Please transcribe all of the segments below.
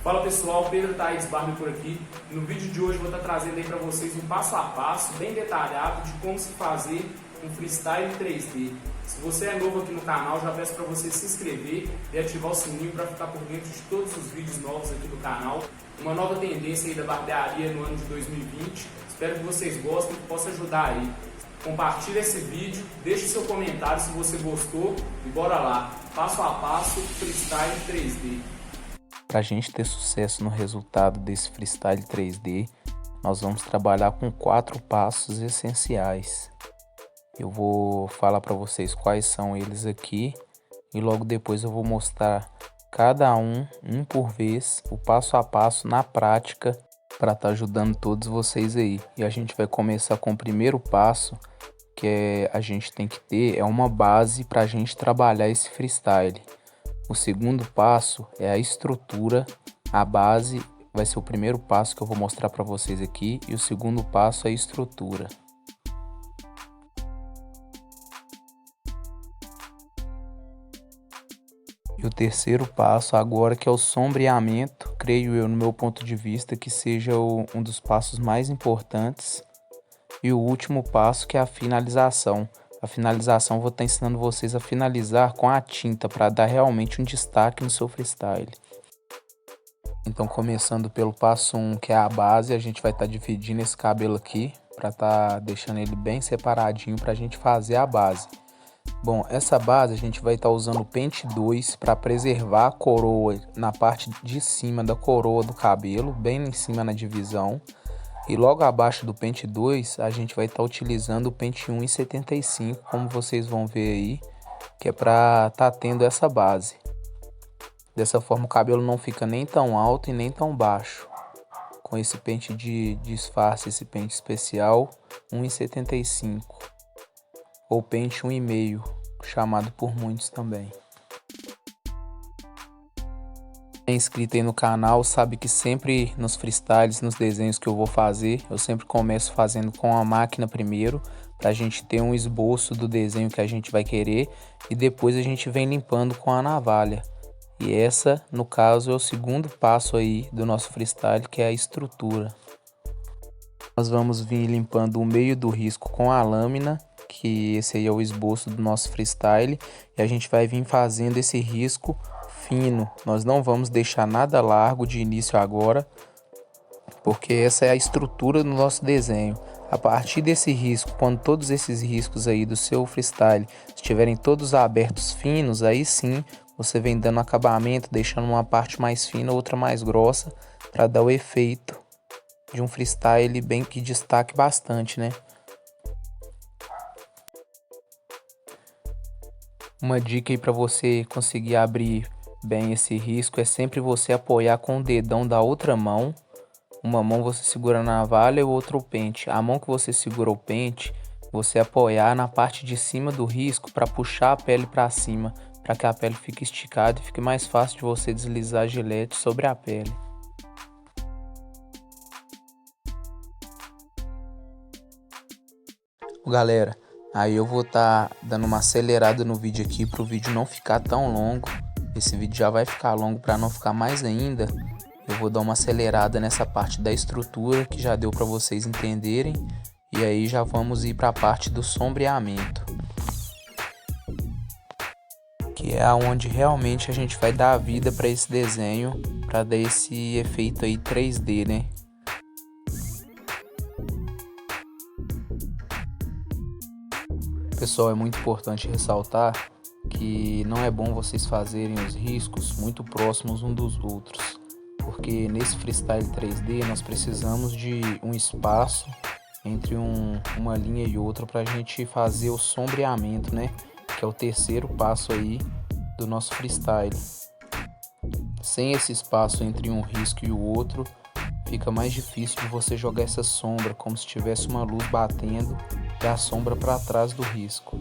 Fala pessoal, Pedro Thaís Barber por aqui. No vídeo de hoje eu vou estar trazendo aí para vocês um passo a passo bem detalhado de como se fazer um freestyle 3D. Se você é novo aqui no canal, já peço para você se inscrever e ativar o sininho para ficar por dentro de todos os vídeos novos aqui do canal. Uma nova tendência aí da barbearia no ano de 2020. Espero que vocês gostem e que possa ajudar aí. Compartilhe esse vídeo, deixe seu comentário se você gostou e bora lá, passo a passo, freestyle 3D. Para a gente ter sucesso no resultado desse freestyle 3D, nós vamos trabalhar com 4 passos essenciais. Eu vou falar para vocês quais são eles aqui e logo depois eu vou mostrar cada um por vez, o passo a passo na prática para estar ajudando todos vocês aí. E a gente vai começar com o primeiro passo, que a gente tem que ter uma base para a gente trabalhar esse freestyle. O segundo passo é a estrutura, a base vai ser o primeiro passo que eu vou mostrar para vocês aqui e o segundo passo é a estrutura. E o terceiro passo agora que é o sombreamento, creio eu no meu ponto de vista que seja um dos passos mais importantes. E o último passo que é a finalização. A finalização eu vou estar ensinando vocês a finalizar com a tinta para dar realmente um destaque no seu freestyle. Então começando pelo passo 1, que é a base, a gente vai estar dividindo esse cabelo aqui para estar deixando ele bem separadinho para a gente fazer a base. Bom, essa base a gente vai estar usando o pente 2 para preservar a coroa na parte de cima da coroa do cabelo, bem em cima na divisão. E logo abaixo do pente 2, a gente vai estar utilizando o pente 1,75, como vocês vão ver aí, que é para estar tendo essa base. Dessa forma o cabelo não fica nem tão alto e nem tão baixo. Com esse pente de disfarce, esse pente especial, 1,75. Ou pente 1,5, chamado por muitos também. Quem é inscrito aí no canal sabe que sempre nos freestyles, nos desenhos que eu vou fazer, eu sempre começo fazendo com a máquina primeiro, para a gente ter um esboço do desenho que a gente vai querer e depois a gente vem limpando com a navalha. E essa, no caso, é o segundo passo aí do nosso freestyle, que é a estrutura. Nós vamos vir limpando o meio do risco com a lâmina, que esse aí é o esboço do nosso freestyle, e a gente vai vir fazendo esse risco fino. Nós não vamos deixar nada largo de início agora, porque essa é a estrutura do nosso desenho. A partir desse risco, quando todos esses riscos aí do seu freestyle estiverem todos abertos finos, aí sim você vem dando acabamento, deixando uma parte mais fina, outra mais grossa, para dar o efeito de um freestyle bem que destaque bastante, né? Uma dica aí para você conseguir abrir bem esse risco é sempre você apoiar com o dedão da outra mão. Uma mão você segura na navalha e outra o pente. A mão que você segura o pente, você apoiar na parte de cima do risco para puxar a pele para cima, para que a pele fique esticada e fique mais fácil de você deslizar a gilete sobre a pele. Galera, aí eu vou estar dando uma acelerada no vídeo aqui para o vídeo não ficar tão longo. Esse vídeo já vai ficar longo, para não ficar mais ainda. Eu vou dar uma acelerada nessa parte da estrutura que já deu para vocês entenderem. E aí já vamos ir para a parte do sombreamento, que é onde realmente a gente vai dar a vida para esse desenho, para dar esse efeito aí 3D, né? Pessoal, é muito importante ressaltar que não é bom vocês fazerem os riscos muito próximos uns dos outros, porque nesse freestyle 3D nós precisamos de um espaço entre uma linha e outra para a gente fazer o sombreamento, né? Que é o terceiro passo aí do nosso freestyle. Sem esse espaço entre um risco e o outro, fica mais difícil de você jogar essa sombra, como se tivesse uma luz batendo e a sombra para trás do risco,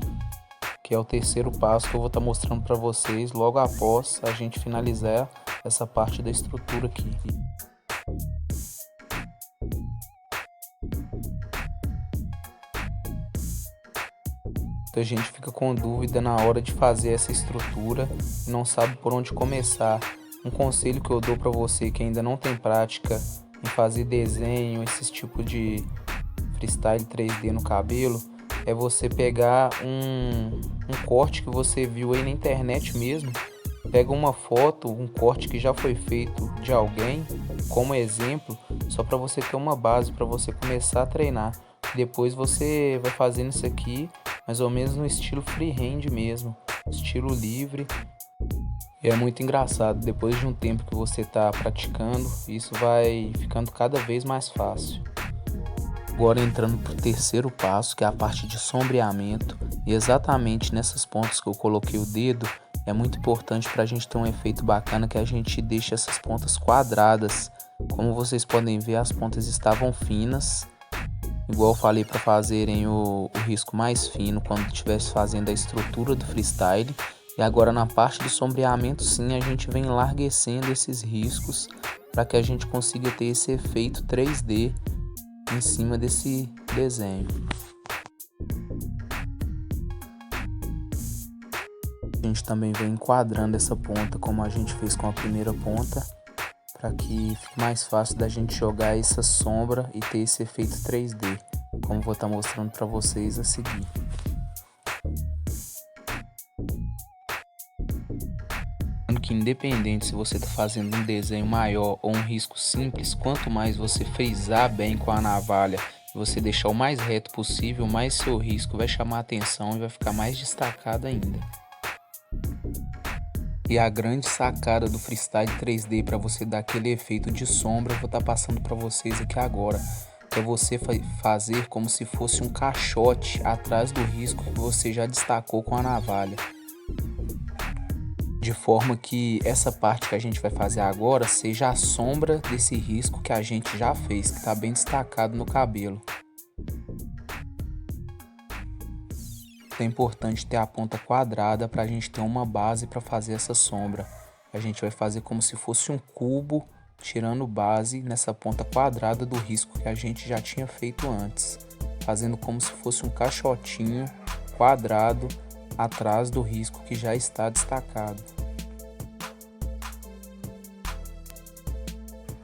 que é o terceiro passo que eu vou estar mostrando para vocês logo após a gente finalizar essa parte da estrutura aqui. Muita gente fica com dúvida na hora de fazer essa estrutura e não sabe por onde começar. Um conselho que eu dou para você que ainda não tem prática em fazer desenho, esses tipos de freestyle 3D no cabelo, é você pegar um corte que você viu aí na internet mesmo. Pega uma foto, um corte que já foi feito de alguém, como exemplo, só para você ter uma base para você começar a treinar. Depois você vai fazendo isso aqui, mais ou menos no estilo freehand mesmo, estilo livre. E é muito engraçado, depois de um tempo que você está praticando, isso vai ficando cada vez mais fácil. Agora entrando para o terceiro passo, que é a parte de sombreamento, e exatamente nessas pontas que eu coloquei o dedo, é muito importante para a gente ter um efeito bacana que a gente deixe essas pontas quadradas. Como vocês podem ver, as pontas estavam finas, igual eu falei para fazerem o risco mais fino quando estivesse fazendo a estrutura do freestyle. E agora na parte do sombreamento sim, a gente vem enlarguecendo esses riscos para que a gente consiga ter esse efeito 3D em cima desse desenho. A gente também vem enquadrando essa ponta como a gente fez com a primeira ponta, para que fique mais fácil da gente jogar essa sombra e ter esse efeito 3D, como vou estar mostrando para vocês a seguir. Que independente se você está fazendo um desenho maior ou um risco simples, quanto mais você frisar bem com a navalha e você deixar o mais reto possível, mais seu risco vai chamar a atenção e vai ficar mais destacado ainda. E a grande sacada do freestyle 3D para você dar aquele efeito de sombra, eu vou estar passando para vocês aqui agora, que é você fazer como se fosse um caixote atrás do risco que você já destacou com a navalha. De forma que essa parte que a gente vai fazer agora seja a sombra desse risco que a gente já fez, que está bem destacado no cabelo. É importante ter a ponta quadrada para a gente ter uma base para fazer essa sombra. A gente vai fazer como se fosse um cubo, tirando base nessa ponta quadrada do risco que a gente já tinha feito antes, fazendo como se fosse um caixotinho quadrado atrás do risco que já está destacado.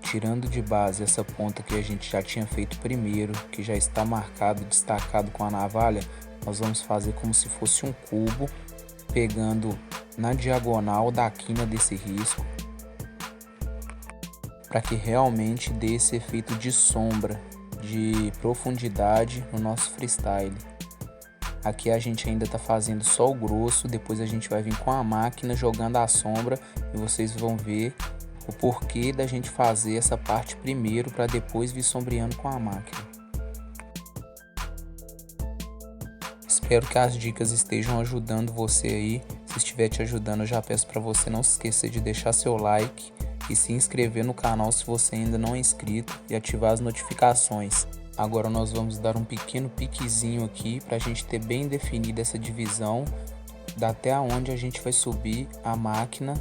Tirando de base essa ponta que a gente já tinha feito primeiro, que já está marcado, destacado com a navalha, nós vamos fazer como se fosse um cubo, pegando na diagonal da quina desse risco, para que realmente dê esse efeito de sombra, de profundidade no nosso freestyle. Aqui a gente ainda está fazendo só o grosso, depois a gente vai vir com a máquina jogando a sombra e vocês vão ver o porquê da gente fazer essa parte primeiro para depois vir sombreando com a máquina. Espero que as dicas estejam ajudando você aí. Se estiver te ajudando, eu já peço para você não se esquecer de deixar seu like e se inscrever no canal se você ainda não é inscrito e ativar as notificações. Agora nós vamos dar um pequeno piquezinho aqui para a gente ter bem definida essa divisão, até onde a gente vai subir a máquina,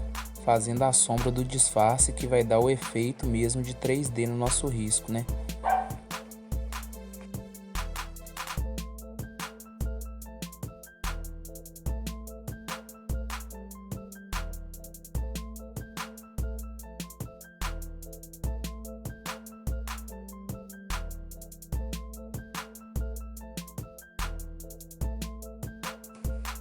fazendo a sombra do disfarce que vai dar o efeito mesmo de 3D no nosso risco, né?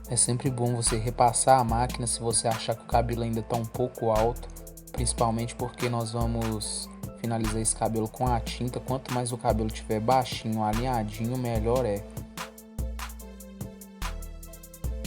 É sempre bom você repassar a máquina se você achar que o cabelo ainda está um pouco alto, principalmente porque nós vamos finalizar esse cabelo com a tinta. Quanto mais o cabelo estiver baixinho, alinhadinho, melhor é.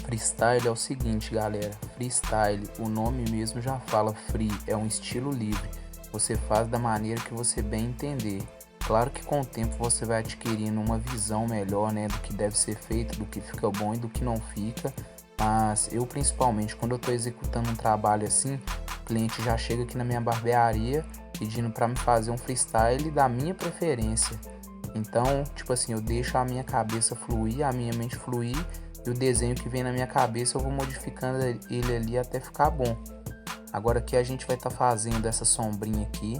Freestyle é o seguinte, galera, freestyle, o nome mesmo já fala, free, é um estilo livre, você faz da maneira que você bem entender. Claro que com o tempo você vai adquirindo uma visão melhor, né, do que deve ser feito, do que fica bom e do que não fica, mas eu principalmente quando eu estou executando um trabalho assim, o cliente já chega aqui na minha barbearia pedindo para me fazer um freestyle da minha preferência. Então, tipo assim, eu deixo a minha cabeça fluir, a minha mente fluir, e o desenho que vem na minha cabeça eu vou modificando ele ali até ficar bom. Agora aqui a gente vai estar fazendo essa sombrinha aqui.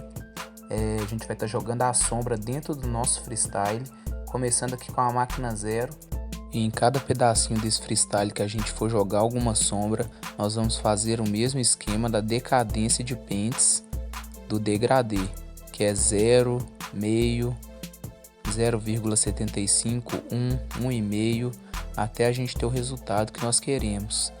A gente vai estar jogando a sombra dentro do nosso freestyle, começando aqui com a máquina 0. E em cada pedacinho desse freestyle que a gente for jogar alguma sombra, nós vamos fazer o mesmo esquema da decadência de pentes do degradê, que é 0, meio, 0,75, 1, 1,5, até a gente ter o resultado que nós queremos.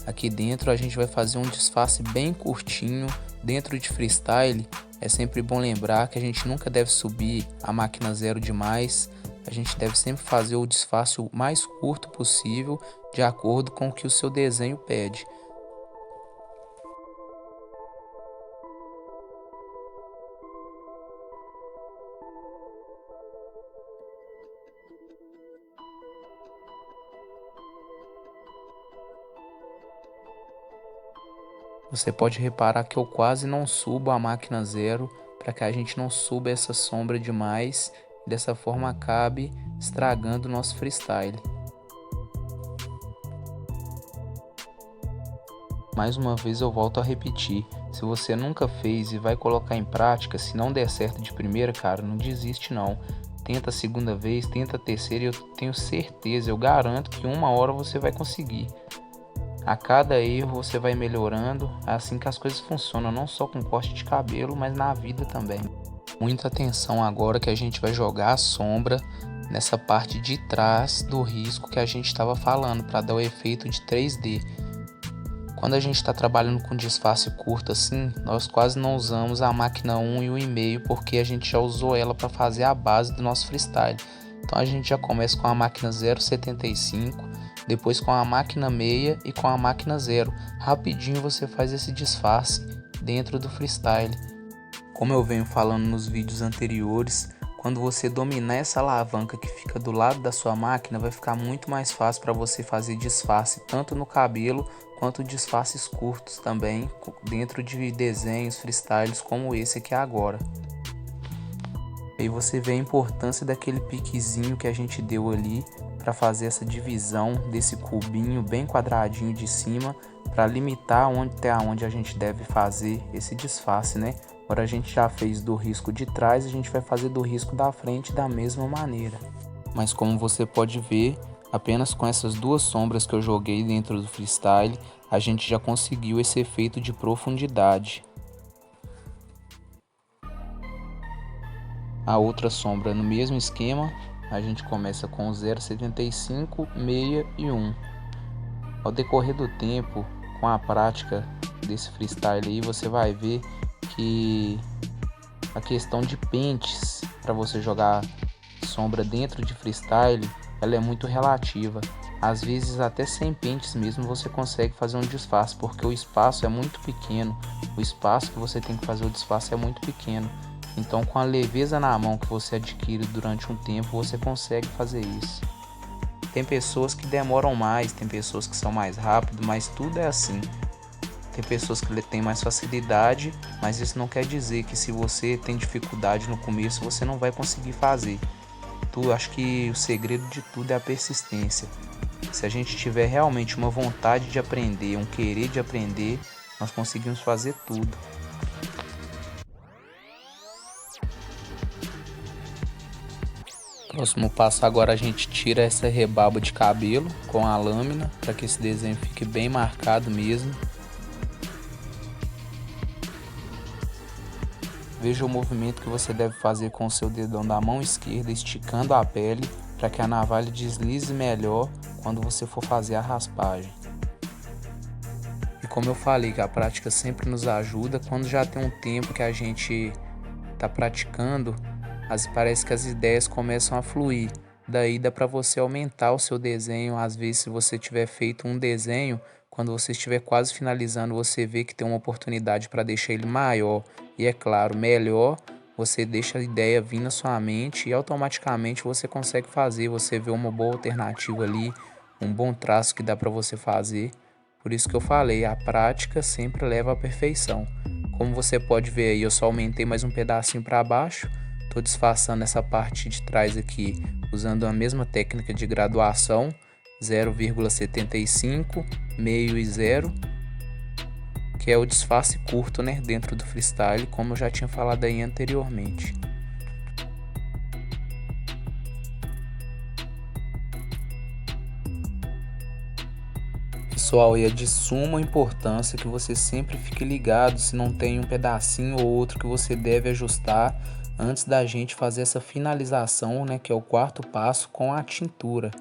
Aqui dentro a gente vai fazer um disfarce bem curtinho. Dentro de freestyle é sempre bom lembrar que a gente nunca deve subir a máquina zero demais. A gente deve sempre fazer o disfarce o mais curto possível, de acordo com o que o seu desenho pede. Você pode reparar que eu quase não subo a máquina zero, para que a gente não suba essa sombra demais e dessa forma acabe estragando o nosso freestyle. Mais uma vez eu volto a repetir, se você nunca fez e vai colocar em prática, se não der certo de primeira, cara, não desiste não. Tenta a segunda vez, tenta a terceira e eu tenho certeza, eu garanto que uma hora você vai conseguir. A cada erro você vai melhorando, é assim que as coisas funcionam, não só com corte de cabelo, mas na vida também. Muita atenção agora que a gente vai jogar a sombra nessa parte de trás do risco que a gente estava falando, para dar o efeito de 3D. Quando a gente está trabalhando com disfarce curto assim, nós quase não usamos a máquina 1 e 1,5, porque a gente já usou ela para fazer a base do nosso freestyle. Então a gente já começa com a máquina 0,75, depois com a máquina meia e com a máquina 0. Rapidinho você faz esse disfarce dentro do freestyle. Como eu venho falando nos vídeos anteriores, quando você dominar essa alavanca que fica do lado da sua máquina, vai ficar muito mais fácil para você fazer disfarce tanto no cabelo quanto disfarces curtos também dentro de desenhos freestyles como esse aqui agora. Aí você vê a importância daquele piquezinho que a gente deu ali para fazer essa divisão desse cubinho bem quadradinho de cima, para limitar até onde a gente deve fazer esse disfarce, né? Agora a gente já fez do risco de trás, a gente vai fazer do risco da frente da mesma maneira. Mas como você pode ver, apenas com essas duas sombras que eu joguei dentro do freestyle, a gente já conseguiu esse efeito de profundidade. A outra sombra no mesmo esquema, a gente começa com 0,75, meia e 1. Ao decorrer do tempo, com a prática desse freestyle aí, você vai ver que a questão de pentes para você jogar sombra dentro de freestyle, ela é muito relativa. Às vezes até sem pentes mesmo você consegue fazer um disfarce, porque o espaço é muito pequeno. O espaço que você tem que fazer o disfarce é muito pequeno. Então com a leveza na mão que você adquire durante um tempo, você consegue fazer isso. Tem pessoas que demoram mais, tem pessoas que são mais rápido, mas tudo é assim. Tem pessoas que têm mais facilidade, mas isso não quer dizer que se você tem dificuldade no começo, você não vai conseguir fazer. Acho que o segredo de tudo é a persistência. Se a gente tiver realmente uma vontade de aprender, um querer de aprender, nós conseguimos fazer tudo. Próximo passo agora, a gente tira essa rebarba de cabelo com a lâmina, para que esse desenho fique bem marcado mesmo. Veja o movimento que você deve fazer com o seu dedão da mão esquerda, esticando a pele, para que a navalha deslize melhor quando você for fazer a raspagem. E como eu falei, que a prática sempre nos ajuda. Quando já tem um tempo que a gente está praticando, parece que as ideias começam a fluir. Daí dá para você aumentar o seu desenho. Às vezes, se você tiver feito um desenho, quando você estiver quase finalizando, você vê que tem uma oportunidade para deixar ele maior e, é claro, melhor. Você deixa a ideia vir na sua mente e automaticamente você consegue fazer. Você vê uma boa alternativa ali, um bom traço que dá para você fazer. Por isso que eu falei, a prática sempre leva à perfeição. Como você pode ver aí, eu só aumentei mais um pedacinho para baixo. Estou disfarçando essa parte de trás aqui usando a mesma técnica de graduação, 0,75, meio e 0, que é o disfarce curto, né, dentro do freestyle, como eu já tinha falado aí anteriormente. Pessoal, e é de suma importância que você sempre fique ligado se não tem um pedacinho ou outro que você deve ajustar antes da gente fazer essa finalização, né, que é o quarto passo com a tintura.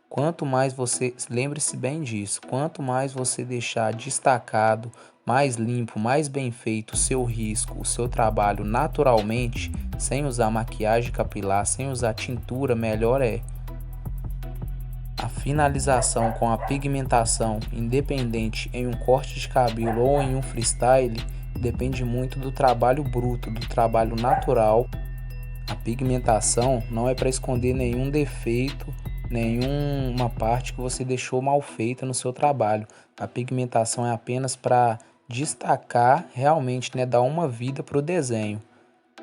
Quanto mais você, lembre-se bem disso, quanto mais você deixar destacado, mais limpo, mais bem feito o seu risco, o seu trabalho naturalmente, sem usar maquiagem capilar, sem usar tintura, melhor é. A finalização com a pigmentação, independente em um corte de cabelo ou em um freestyle, depende muito do trabalho bruto, do trabalho natural. A pigmentação não é para esconder nenhum defeito, nenhuma parte que você deixou mal feita no seu trabalho. A pigmentação é apenas para destacar realmente, né, dar uma vida para o desenho.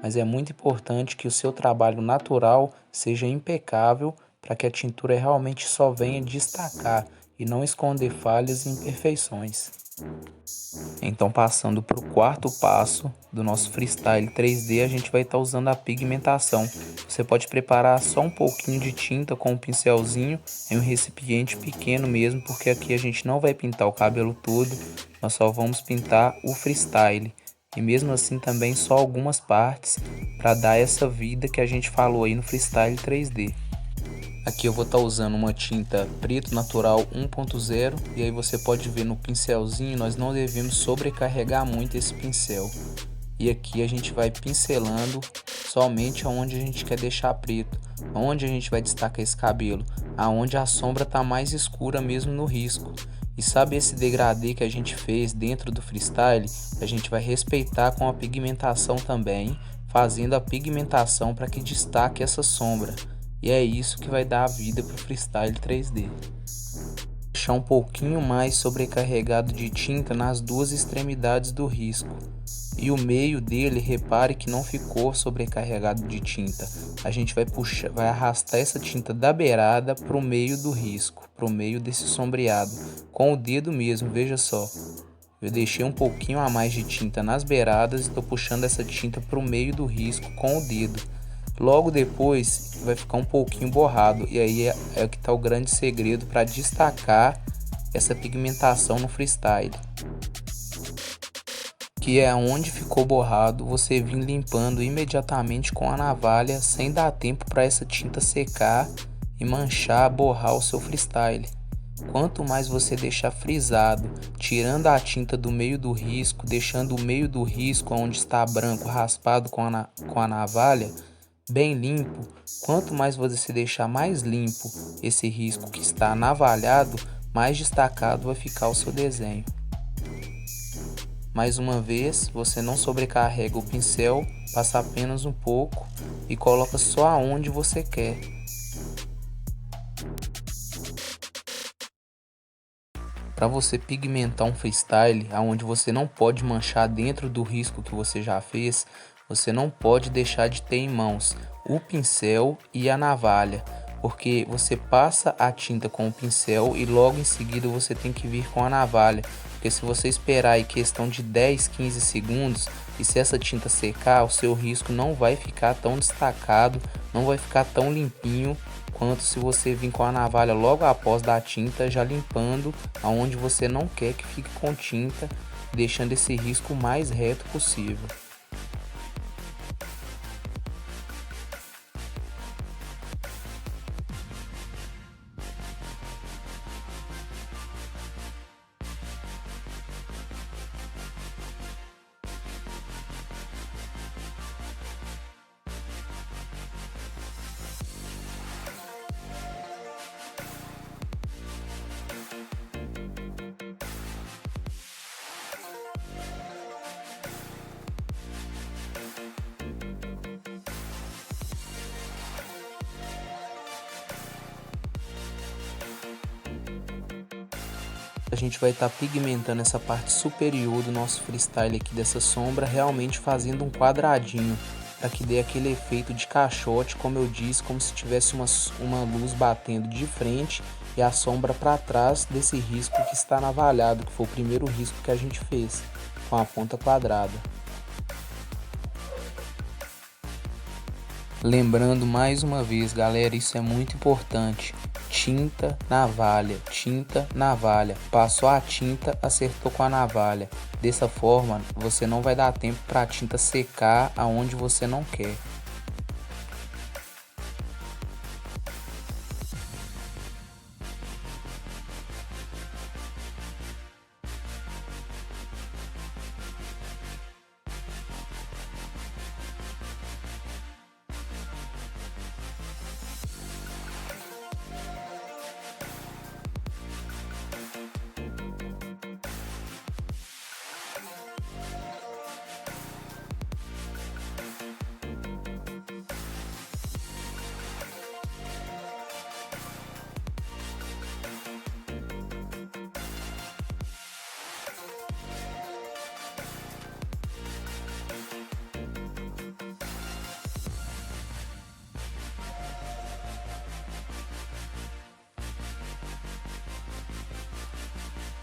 Mas é muito importante que o seu trabalho natural seja impecável para que a tintura realmente só venha destacar e não esconder falhas e imperfeições. Então, passando para o quarto passo do nosso freestyle 3D, a gente vai estar usando a pigmentação. Você pode preparar só um pouquinho de tinta com um pincelzinho em um recipiente pequeno mesmo, porque aqui a gente não vai pintar o cabelo todo, nós só vamos pintar o freestyle. E mesmo assim também só algumas partes para dar essa vida que a gente falou aí no freestyle 3D. Aqui eu vou estar usando uma tinta preto natural 1.0 e aí você pode ver no pincelzinho, nós não devemos sobrecarregar muito esse pincel. E aqui a gente vai pincelando somente aonde a gente quer deixar preto, onde a gente vai destacar esse cabelo, aonde a sombra está mais escura mesmo no risco. E sabe esse degradê que a gente fez dentro do freestyle? A gente vai respeitar com a pigmentação também, fazendo a pigmentação para que destaque essa sombra. E é isso que vai dar a vida para o freestyle 3D. Deixar um pouquinho mais sobrecarregado de tinta nas duas extremidades do risco. E o meio dele, repare que não ficou sobrecarregado de tinta. A gente vai puxar, vai arrastar essa tinta da beirada para o meio do risco, para o meio desse sombreado, com o dedo mesmo, veja só. Eu deixei um pouquinho a mais de tinta nas beiradas e estou puxando essa tinta para o meio do risco com o dedo. Logo depois vai ficar um pouquinho borrado e aí é que está o grande segredo para destacar essa pigmentação no freestyle. Que é onde ficou borrado, você vir limpando imediatamente com a navalha sem dar tempo para essa tinta secar e manchar, borrar o seu freestyle. Quanto mais você deixar frisado, tirando a tinta do meio do risco, deixando o meio do risco onde está branco raspado com a navalha, bem limpo, quanto mais você deixar mais limpo esse risco que está navalhado, mais destacado vai ficar o seu desenho. Mais uma vez, você não sobrecarrega o pincel, passa apenas um pouco e coloca só aonde você quer. Para você pigmentar um freestyle, aonde você não pode manchar dentro do risco que você já fez, você não pode deixar de ter em mãos o pincel e a navalha, porque você passa a tinta com o pincel e logo em seguida você tem que vir com a navalha, porque se você esperar em questão de 10, 15 segundos e se essa tinta secar, o seu risco não vai ficar tão destacado, não vai ficar tão limpinho quanto se você vir com a navalha logo após da tinta, já limpando aonde você não quer que fique com tinta, deixando esse risco o mais reto possível. A gente vai estar pigmentando essa parte superior do nosso freestyle aqui dessa sombra, realmente fazendo um quadradinho, para que dê aquele efeito de caixote, como eu disse, como se tivesse uma luz batendo de frente e a sombra para trás desse risco que está navalhado, que foi o primeiro risco que a gente fez, com a ponta quadrada. Lembrando mais uma vez, galera, isso é muito importante. tinta, navalha, tinta, navalha. Passou a tinta, acertou com a navalha. Dessa forma, você não vai dar tempo para a tinta secar aonde você não quer.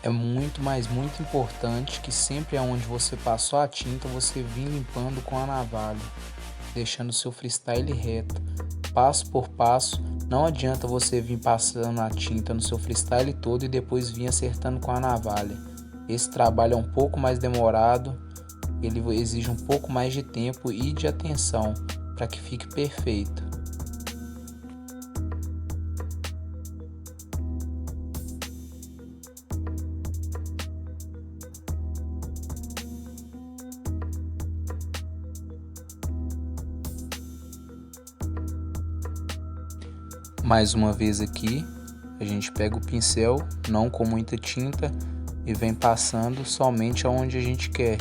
É muito, mas muito importante que sempre aonde você passou a tinta, você vir limpando com a navalha, deixando seu freestyle reto, passo por passo. Não adianta você vir passando a tinta no seu freestyle todo e depois vir acertando com a navalha. Esse trabalho é um pouco mais demorado, ele exige um pouco mais de tempo e de atenção para que fique perfeito. Mais uma vez aqui, a gente pega o pincel, não com muita tinta, e vem passando somente aonde a gente quer.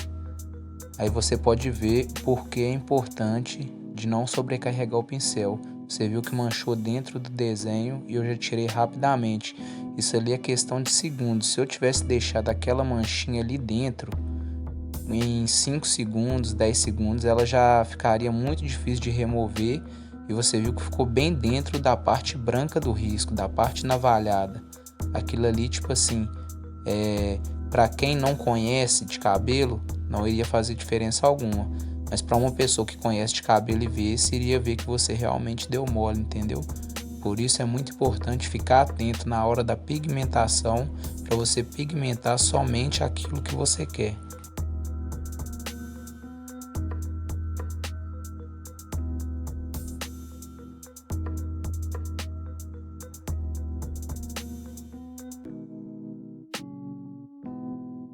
Aí você pode ver por que é importante de não sobrecarregar o pincel. Você viu que manchou dentro do desenho e eu já tirei rapidamente. Isso ali é questão de segundos. Se eu tivesse deixado aquela manchinha ali dentro, em 5 segundos, 10 segundos, ela já ficaria muito difícil de remover. E você viu que ficou bem dentro da parte branca do risco, da parte navalhada. Aquilo ali, tipo assim, para quem não conhece de cabelo, não iria fazer diferença alguma. Mas para uma pessoa que conhece de cabelo e vê, iria ver que você realmente deu mole, entendeu? Por isso é muito importante ficar atento na hora da pigmentação, para você pigmentar somente aquilo que você quer.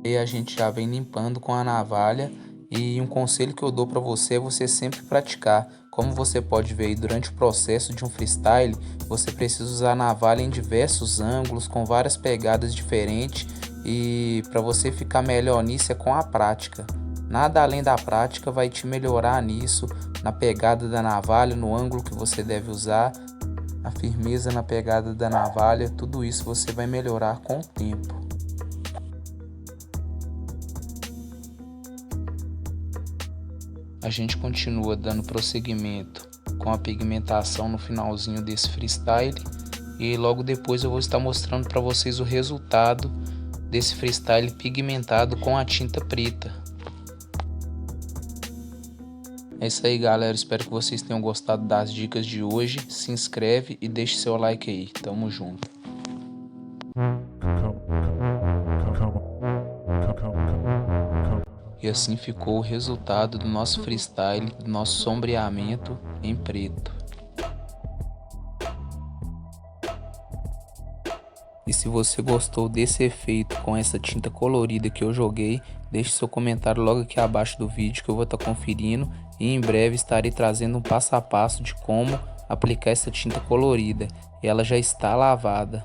E a gente já vem limpando com a navalha, e um conselho que eu dou para você é você sempre praticar. Como você pode ver aí, durante o processo de um freestyle, você precisa usar a navalha em diversos ângulos, com várias pegadas diferentes, e para você ficar melhor nisso é com a prática. Nada além da prática vai te melhorar nisso, na pegada da navalha, no ângulo que você deve usar, a firmeza na pegada da navalha, tudo isso você vai melhorar com o tempo. A gente continua dando prosseguimento com a pigmentação no finalzinho desse freestyle, e logo depois eu vou estar mostrando para vocês o resultado desse freestyle pigmentado com a tinta preta. É isso aí, galera, espero que vocês tenham gostado das dicas de hoje. Se inscreve e deixe seu like aí, tamo junto. E assim ficou o resultado do nosso freestyle, do nosso sombreamento em preto. E se você gostou desse efeito com essa tinta colorida que eu joguei, deixe seu comentário logo aqui abaixo do vídeo que eu vou estar conferindo, e em breve estarei trazendo um passo a passo de como aplicar essa tinta colorida. E ela já está lavada.